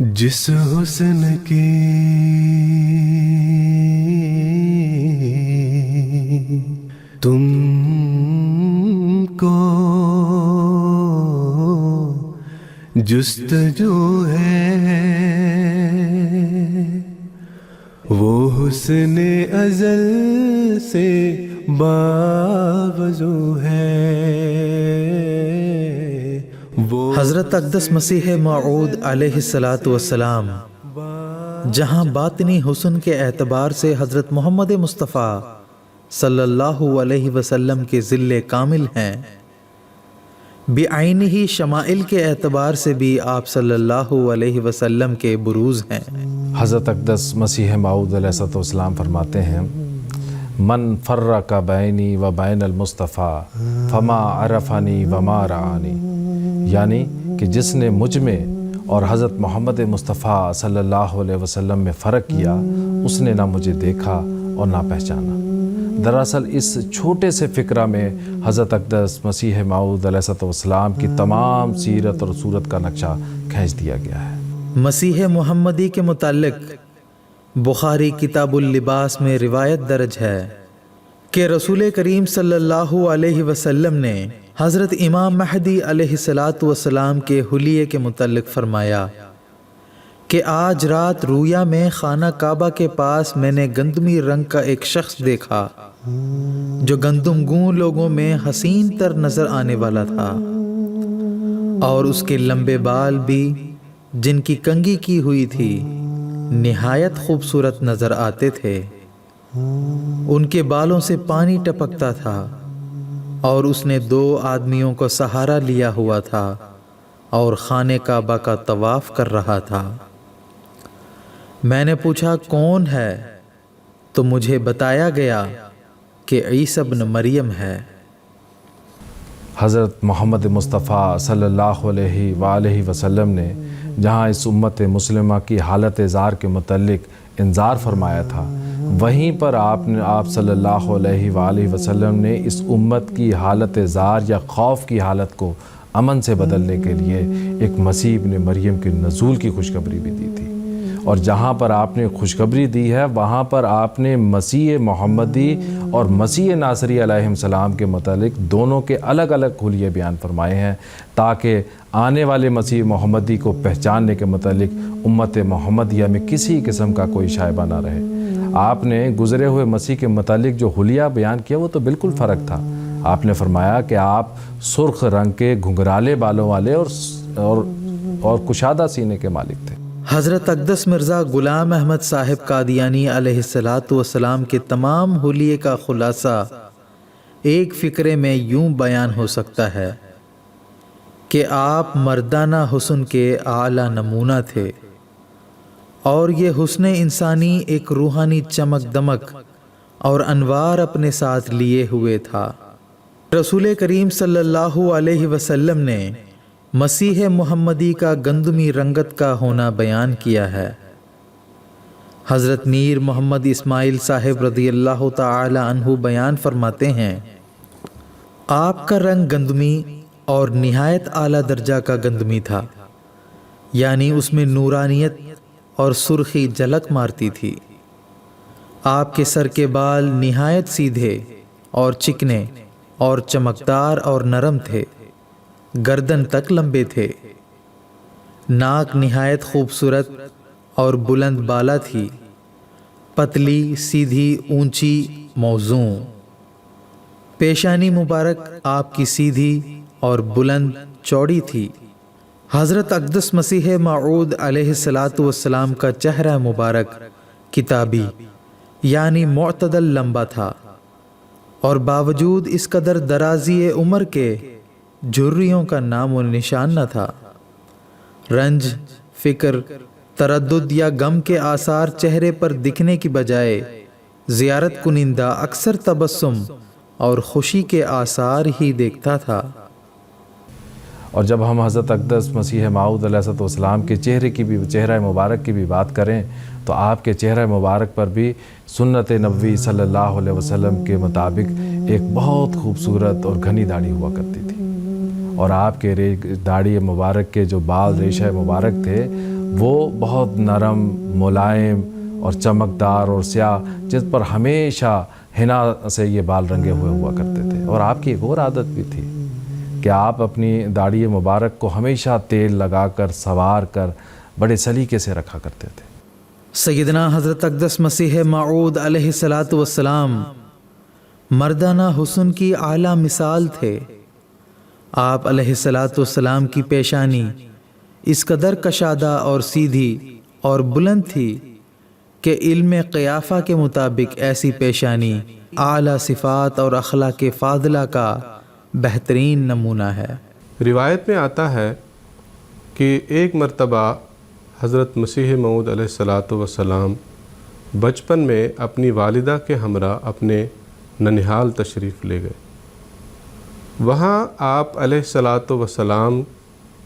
جس حسن کی تم کو جستجو ہے وہ حسن ازل سے باوضو ہے. حضرت اقدس مسیح موعود علیہ الصلاۃ والسلام جہاں باطنی حسن کے اعتبار سے حضرت محمد مصطفیٰ صلی اللہ علیہ وسلم کے ظل کامل ہیں، بعینہ ہی شمائل کے اعتبار سے بھی آپ صلی اللہ علیہ وسلم کے بروز ہیں. حضرت اقدس مسیح موعود علیہ السلام فرماتے ہیں من فرق بینی و بین المصطفیٰ فما عرفنی وما رعانی، یعنی کہ جس نے مجھ میں اور حضرت محمد مصطفیٰ صلی اللہ علیہ وسلم میں فرق کیا اس نے نہ مجھے دیکھا اور نہ پہچانا. دراصل اس چھوٹے سے فقرہ میں حضرت اقدس مسیح موعود علیہ السلام کی تمام سیرت اور صورت کا نقشہ کھینچ دیا گیا ہے. مسیح محمدی کے متعلق بخاری کتاب اللباس میں روایت درج ہے کہ رسول کریم صلی اللہ علیہ وسلم نے حضرت امام مہدی علیہ السلام کے حلیے کے متعلق فرمایا کہ آج رات رویا میں خانہ کعبہ کے پاس میں نے گندمی رنگ کا ایک شخص دیکھا جو گندم گوں لوگوں میں حسین تر نظر آنے والا تھا، اور اس کے لمبے بال بھی جن کی کنگھی کی ہوئی تھی نہایت خوبصورت نظر آتے تھے. ان کے بالوں سے پانی ٹپکتا تھا اور اس نے 2 آدمیوں کو سہارا لیا ہوا تھا اور خانہ کعبہ کا طواف کر رہا تھا. میں نے پوچھا کون ہے تو مجھے بتایا گیا کہ عیسی ابن مریم ہے. حضرت محمد مصطفیٰ صلی اللہ علیہ وآلہ وسلم نے جہاں اس امت مسلمہ کی حالت زار کے متعلق انذار فرمایا تھا، وہیں پر آپ صلی اللہ علیہ وآلہ وسلم نے اس امت کی حالت زار یا خوف کی حالت کو امن سے بدلنے کے لیے ایک مسیح ابن مریم کے نزول کی خوشخبری بھی دی تھی. اور جہاں پر آپ نے خوشخبری دی ہے وہاں پر آپ نے مسیح محمدی اور مسیح ناصری علیہ السلام کے متعلق دونوں کے الگ الگ حلیے بیان فرمائے ہیں تاکہ آنے والے مسیح محمدی کو پہچاننے کے متعلق امت محمدیہ میں کسی قسم کا کوئی شائبہ نہ رہے. آپ نے گزرے ہوئے مسیح کے متعلق جو حلیہ بیان کیا وہ تو بالکل فرق تھا. آپ نے فرمایا کہ آپ سرخ رنگ کے گھنگرالے بالوں والے اور کشادہ سینے کے مالک تھے. حضرت اقدس مرزا غلام احمد صاحب قادیانی علیہ السلام کے تمام حلیے کا خلاصہ ایک فقرے میں یوں بیان ہو سکتا ہے کہ آپ مردانہ حسن کے اعلیٰ نمونہ تھے، اور یہ حسن انسانی ایک روحانی چمک دمک اور انوار اپنے ساتھ لیے ہوئے تھا. رسول کریم صلی اللہ علیہ وسلم نے مسیح محمدی کا گندمی رنگت کا ہونا بیان کیا ہے. حضرت میر محمد اسماعیل صاحب رضی اللہ تعالی عنہ بیان فرماتے ہیں آپ کا رنگ گندمی اور نہایت اعلیٰ درجہ کا گندمی تھا، یعنی اس میں نورانیت اور سرخی جھلک مارتی تھی. آپ کے سر کے بال نہایت سیدھے اور چکنے اور چمکدار اور نرم تھے، گردن تک لمبے تھے. ناک نہایت خوبصورت اور بلند بالا تھی، پتلی سیدھی اونچی موزوں. پیشانی مبارک آپ کی سیدھی اور بلند چوڑی تھی. حضرت اقدس مسیح موعود علیہ السلام کا چہرہ مبارک کتابی یعنی معتدل لمبا تھا، اور باوجود اس قدر درازی عمر کے جھریوں کا نام و نشان نہ تھا. رنج، فکر، تردد یا غم کے آثار چہرے پر دکھنے کی بجائے زیارت کنندہ اکثر تبسم اور خوشی کے آثار ہی دیکھتا تھا. اور جب ہم حضرت اقدس مسیح موعود علیہ السلام کے چہرہ مبارک کی بھی بات کریں تو آپ کے چہرہ مبارک پر بھی سنت نبوی صلی اللہ علیہ وسلم کے مطابق ایک بہت خوبصورت اور گھنی داڑھی ہوا کرتی تھی، اور آپ کے داڑھی مبارک کے جو بال ریشہ مبارک تھے وہ بہت نرم، ملائم اور چمکدار اور سیاہ، جس پر ہمیشہ حنا سے یہ بال رنگے ہوئے ہوا کرتے تھے۔ اور آپ کی ایک اور عادت بھی تھی کہ آپ اپنی داڑھی مبارک کو ہمیشہ تیل لگا کر سنوار کر بڑے سلیقے سے رکھا کرتے تھے۔ سیدنا حضرت اقدس مسیح موعود علیہ الصلاۃ والسلام مردانہ حسن کی اعلیٰ مثال تھے۔ آپ علیہ الصلاۃ والسلام کی پیشانی اس قدر کشادہ اور سیدھی اور بلند تھی کہ علم قیافہ کے مطابق ایسی پیشانی اعلیٰ صفات اور اخلاق فاضلہ کا بہترین نمونہ ہے۔ روایت میں آتا ہے کہ ایک مرتبہ حضرت مسیح موعود علیہ الصلاۃ والسلام بچپن میں اپنی والدہ کے ہمراہ اپنے ننہال تشریف لے گئے۔ وہاں آپ علیہ الصلاۃ والسلام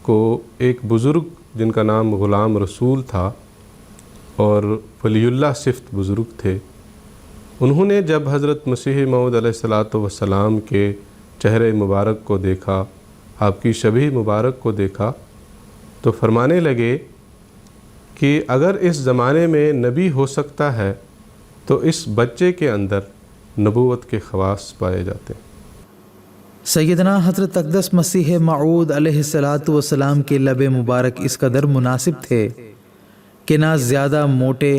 کو ایک بزرگ جن کا نام غلام رسول تھا اور ولی اللہ صفت بزرگ تھے، انہوں نے جب حضرت مسیح موعود علیہ الصلاۃ والسلام کے چہرے مبارک کو دیکھا، آپ کی شبیہ مبارک کو دیکھا، تو فرمانے لگے کہ اگر اس زمانے میں نبی ہو سکتا ہے تو اس بچے کے اندر نبوت کے خواص پائے جاتے ہیں۔ سیدنا حضرت اقدس مسیح موعود علیہ الصلاۃ والسلام کے لب مبارک اس قدر مناسب تھے کہ نہ زیادہ موٹے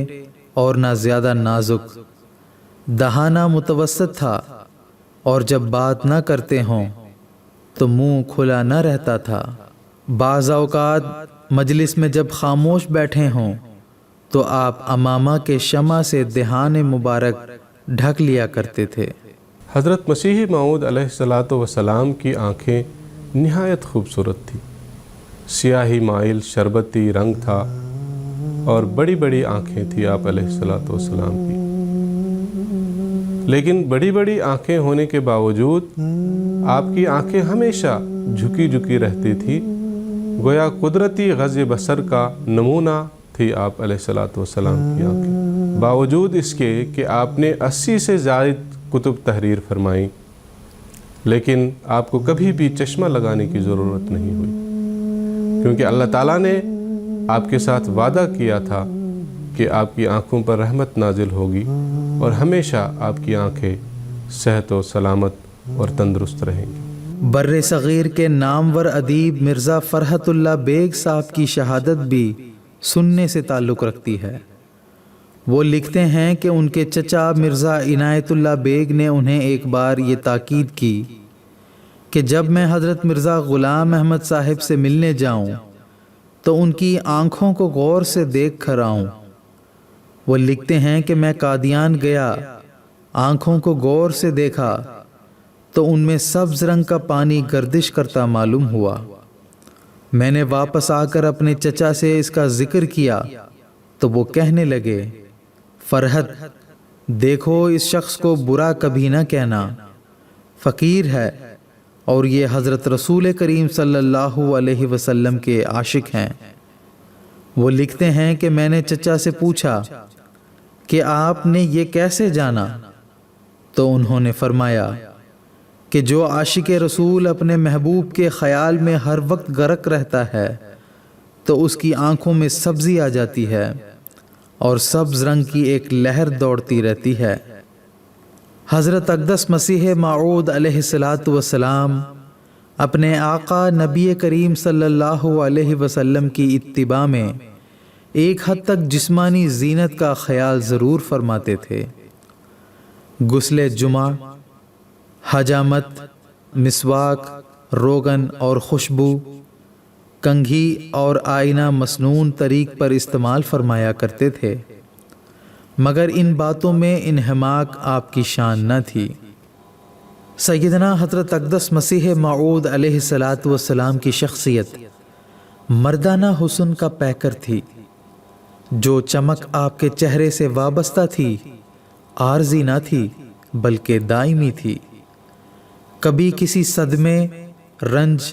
اور نہ زیادہ نازک، دہانہ متوسط تھا، اور جب بات نہ کرتے ہوں تو منہ کھلا نہ رہتا تھا۔ بعض اوقات مجلس میں جب خاموش بیٹھے ہوں تو آپ امامہ کے شمع سے دہان مبارک ڈھک لیا کرتے تھے۔ حضرت مسیح موعود علیہ الصلاۃ والسلام کی آنکھیں نہایت خوبصورت تھی، سیاہی مائل شربتی رنگ تھا اور بڑی بڑی آنکھیں تھیں آپ علیہ الصلاۃ والسلام کی۔ لیکن بڑی بڑی آنکھیں ہونے کے باوجود آپ کی آنکھیں ہمیشہ جھکی جھکی رہتی تھی، گویا قدرتی غض بصر کا نمونہ تھی آپ علیہ الصلاۃ والسلام کی آنکھیں، باوجود اس کے کہ آپ نے 80 سے زائد کتب تحریر فرمائیں، لیکن آپ کو کبھی بھی چشمہ لگانے کی ضرورت نہیں ہوئی، کیونکہ اللہ تعالیٰ نے آپ کے ساتھ وعدہ کیا تھا کہ آپ کی آنکھوں پر رحمت نازل ہوگی اور ہمیشہ آپ کی آنکھیں صحت و سلامت اور تندرست رہیں گی۔ بر صغیر کے نامور ادیب مرزا فرحت اللہ بیگ صاحب کی شہادت بھی سننے سے تعلق رکھتی ہے۔ وہ لکھتے ہیں کہ ان کے چچا مرزا عنایت اللہ بیگ نے انہیں ایک بار یہ تاکید کی کہ جب میں حضرت مرزا غلام احمد صاحب سے ملنے جاؤں تو ان کی آنکھوں کو غور سے دیکھ کر آؤں۔ وہ لکھتے ہیں کہ میں قادیان گیا، آنکھوں کو غور سے دیکھا تو ان میں سبز رنگ کا پانی گردش کرتا معلوم ہوا۔ میں نے واپس آ کر اپنے چچا سے اس کا ذکر کیا تو وہ کہنے لگے، فرحت دیکھو اس شخص کو برا کبھی نہ کہنا، فقیر ہے اور یہ حضرت رسول کریم صلی اللہ علیہ وسلم کے عاشق ہیں۔ وہ لکھتے ہیں کہ میں نے چچا سے پوچھا کہ آپ نے یہ کیسے جانا؟ تو انہوں نے فرمایا کہ جو عاشق رسول اپنے محبوب کے خیال میں ہر وقت غرق رہتا ہے تو اس کی آنکھوں میں سبزی آ جاتی ہے اور سبز رنگ کی ایک لہر دوڑتی رہتی ہے۔ حضرت اقدس مسیح موعود علیہ الصلاۃ والسلام اپنے آقا نبی کریم صلی اللہ علیہ وسلم کی اتباع میں ایک حد تک جسمانی زینت کا خیال ضرور فرماتے تھے۔ غسل جمعہ، حجامت، مسواک، روغن اور خوشبو، کنگھی اور آئینہ مسنون طریق پر استعمال فرمایا کرتے تھے، مگر ان باتوں میں انہماک آپ کی شان نہ تھی۔ سیدنا حضرت اقدس مسیح موعود علیہ الصلاۃ والسلام کی شخصیت مردانہ حسن کا پیکر تھی۔ جو چمک آپ کے چہرے سے وابستہ تھی عارضی نہ تھی بلکہ دائمی تھی۔ کبھی کسی صدمے، رنج،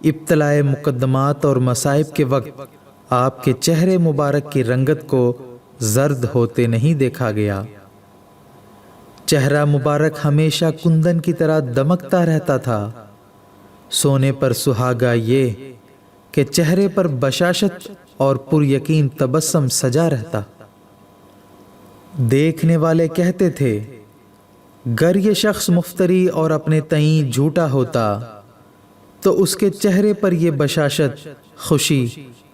ابتلاء مقدمات اور مصائب کے وقت آپ کے چہرے مبارک کی رنگت کو زرد ہوتے نہیں دیکھا گیا۔ چہرہ مبارک ہمیشہ کندن کی طرح دمکتا رہتا تھا۔ سونے پر سہاگا یہ کہ چہرے پر بشاشت اور پر یقین تبسم سجا رہتا۔ دیکھنے والے کہتے تھے گر یہ شخص مفتری اور اپنے تئیں جھوٹا ہوتا تو اس کے چہرے پر یہ بشاشت، خوشی،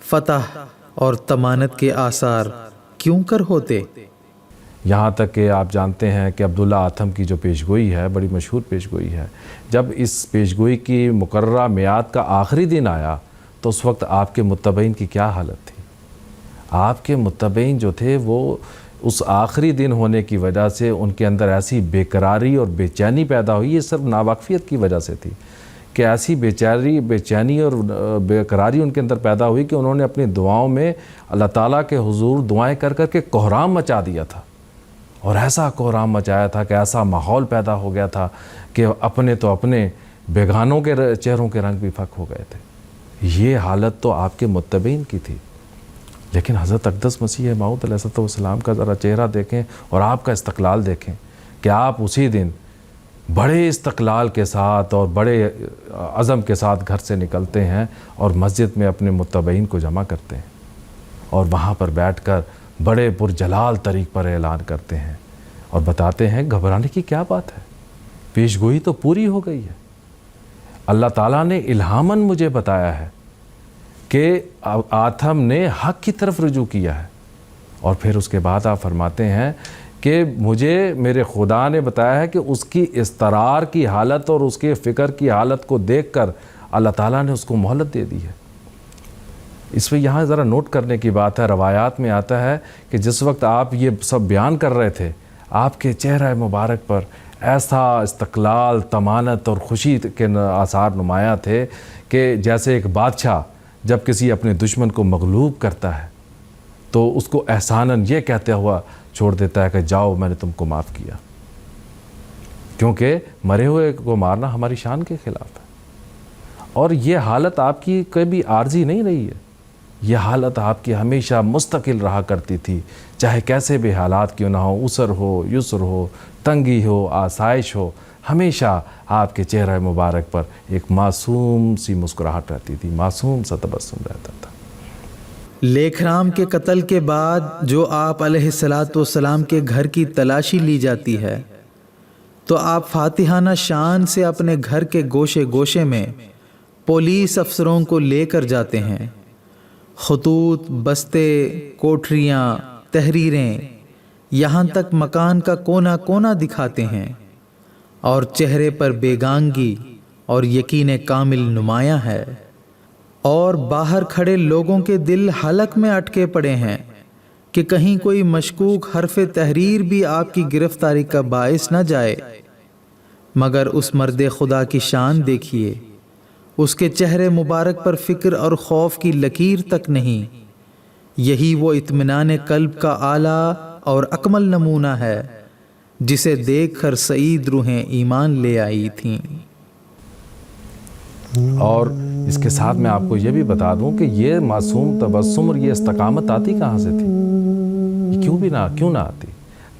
فتح اور تمانت کے آثار کیوں کر ہوتے؟ یہاں تک کہ آپ جانتے ہیں کہ عبداللہ آتھم کی جو پیشگوئی ہے بڑی مشہور پیشگوئی ہے، جب اس پیشگوئی کی مقررہ میعاد کا آخری دن آیا تو اس وقت آپ کے متبعین کی کیا حالت تھی؟ آپ کے متبعین جو تھے وہ اس آخری دن ہونے کی وجہ سے ان کے اندر ایسی بے قراری اور بے چینی پیدا ہوئی، یہ صرف ناواقفیت کی وجہ سے تھی کہ ایسی بے چینی اور بے قراری ان کے اندر پیدا ہوئی کہ انہوں نے اپنی دعاؤں میں اللہ تعالیٰ کے حضور دعائیں کر کر کے کوہرام مچا دیا تھا، اور ایسا کوہرام مچایا تھا کہ ایسا ماحول پیدا ہو گیا تھا کہ اپنے تو اپنے بیگانوں کے چہروں کے رنگ بھی پھک ہو گئے تھے۔ یہ حالت تو آپ کے متبعین کی تھی، لیکن حضرت اقدس مسیح موعود علیہ السلام کا ذرا چہرہ دیکھیں اور آپ کا استقلال دیکھیں کہ آپ اسی دن بڑے استقلال کے ساتھ اور بڑے عزم کے ساتھ گھر سے نکلتے ہیں اور مسجد میں اپنے متبعین کو جمع کرتے ہیں، اور وہاں پر بیٹھ کر بڑے پرجلال طریق پر اعلان کرتے ہیں اور بتاتے ہیں گھبرانے کی کیا بات ہے، پیشگوئی تو پوری ہو گئی ہے۔ اللہ تعالیٰ نے الہاماً مجھے بتایا ہے کہ آتھم نے حق کی طرف رجوع کیا ہے، اور پھر اس کے بعد آپ فرماتے ہیں کہ مجھے میرے خدا نے بتایا ہے کہ اس کی اضطرار کی حالت اور اس کے فکر کی حالت کو دیکھ کر اللہ تعالیٰ نے اس کو مہلت دے دی ہے۔ اس میں یہاں ذرا نوٹ کرنے کی بات ہے، روایات میں آتا ہے کہ جس وقت آپ یہ سب بیان کر رہے تھے آپ کے چہرہ مبارک پر ایسا استقلال، تمانت اور خوشی کے آثار نمایاں تھے کہ جیسے ایک بادشاہ جب کسی اپنے دشمن کو مغلوب کرتا ہے تو اس کو احساناً یہ کہتے ہوا چھوڑ دیتا ہے کہ جاؤ میں نے تم کو معاف کیا، کیونکہ مرے ہوئے کو مارنا ہماری شان کے خلاف ہے۔ اور یہ حالت آپ کی کبھی عارضی نہیں رہی ہے، یہ حالت آپ کی ہمیشہ مستقل رہا کرتی تھی، چاہے کیسے بھی حالات کیوں نہ ہو، عسر ہو، یسر ہو، تنگی ہو، آسائش ہو، ہمیشہ آپ کے چہرہ مبارک پر ایک معصوم سی مسکراہٹ رہتی تھی، معصوم سا تبسم رہتا تھا۔ لیکھرام کے قتل کے بعد جو آپ علیہ السلام کے گھر کی تلاشی لی جاتی ہے تو آپ فاتحانہ شان سے اپنے گھر کے گوشے گوشے میں پولیس افسروں کو لے کر جاتے ہیں، خطوط، بستے، کوٹھریاں، تحریریں، یہاں تک مکان کا کونا کونا دکھاتے ہیں، اور چہرے پر بیگانگی اور یقین کامل نمایاں ہے، اور باہر کھڑے لوگوں کے دل حلق میں اٹکے پڑے ہیں کہ کہیں کوئی مشکوک حرف تحریر بھی آپ کی گرفتاری کا باعث نہ جائے۔ مگر اس مرد خدا کی شان دیکھیے، اس کے چہرے مبارک پر فکر اور خوف کی لکیر تک نہیں۔ یہی وہ اطمینان قلب کا اعلیٰ اور اکمل نمونہ ہے جسے دیکھ کر سعید روحیں ایمان لے آئی تھیں۔ اور اس کے ساتھ میں آپ کو یہ بھی بتا دوں کہ یہ معصوم تبسم اور یہ استقامت آتی کہاں سے تھی؟ یہ کیوں نہ آتی؟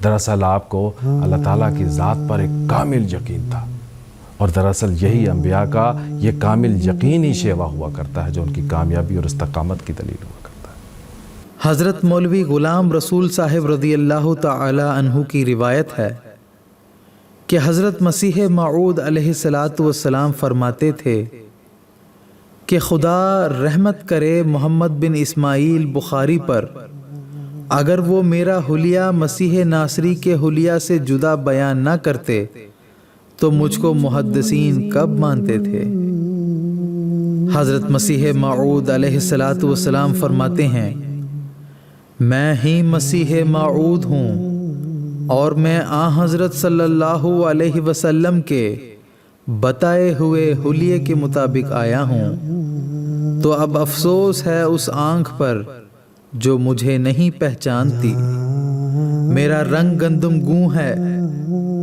دراصل آپ کو اللہ تعالیٰ کی ذات پر ایک کامل یقین تھا، اور دراصل یہی انبیاء کا یہ کامل یقینی شیوا ہوا کرتا ہے جو ان کی کامیابی اور استقامت کی دلیل ہوا کرتا ہے۔ حضرت مولوی غلام رسول صاحب رضی اللہ تعالی عنہ کی روایت ہے کہ حضرت مسیح موعود علیہ السلام فرماتے تھے کہ خدا رحمت کرے محمد بن اسماعیل بخاری پر، اگر وہ میرا حلیہ مسیح ناصری کے حلیہ سے جدا بیان نہ کرتے تو مجھ کو محدثین کب مانتے تھے۔ حضرت مسیح موعود علیہ السلام فرماتے ہیں، میں ہی مسیح موعود ہوں اور میں حضرت صلی اللہ علیہ وسلم کے بتائے ہوئے حلیے کے مطابق آیا ہوں، تو اب افسوس ہے اس آنکھ پر جو مجھے نہیں پہچانتی۔ میرا رنگ گندم گوں ہے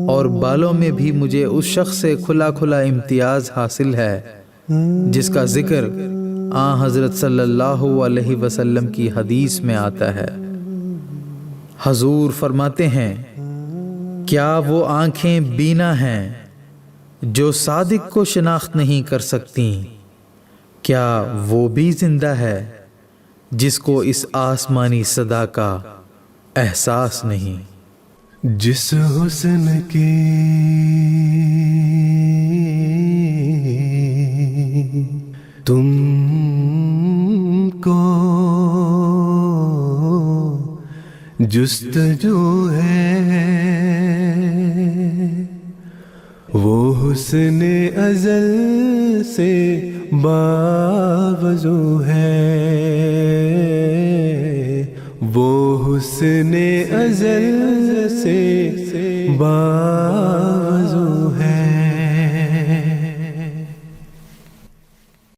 اور بالوں میں بھی مجھے اس شخص سے کھلا کھلا امتیاز حاصل ہے جس کا ذکر حضرت صلی اللہ علیہ وسلم کی حدیث میں آتا ہے۔ حضور فرماتے ہیں، کیا وہ آنکھیں بینا ہیں جو صادق کو شناخت نہیں کر سکتی؟ کیا وہ بھی زندہ ہے؟ جس کو اس آسمانی صدا کا احساس نہیں۔ جس حسن کی تم کو جستجو ہے وہ حسن ازل سے باوضو ہے، وہ حسن ازل سے باوضو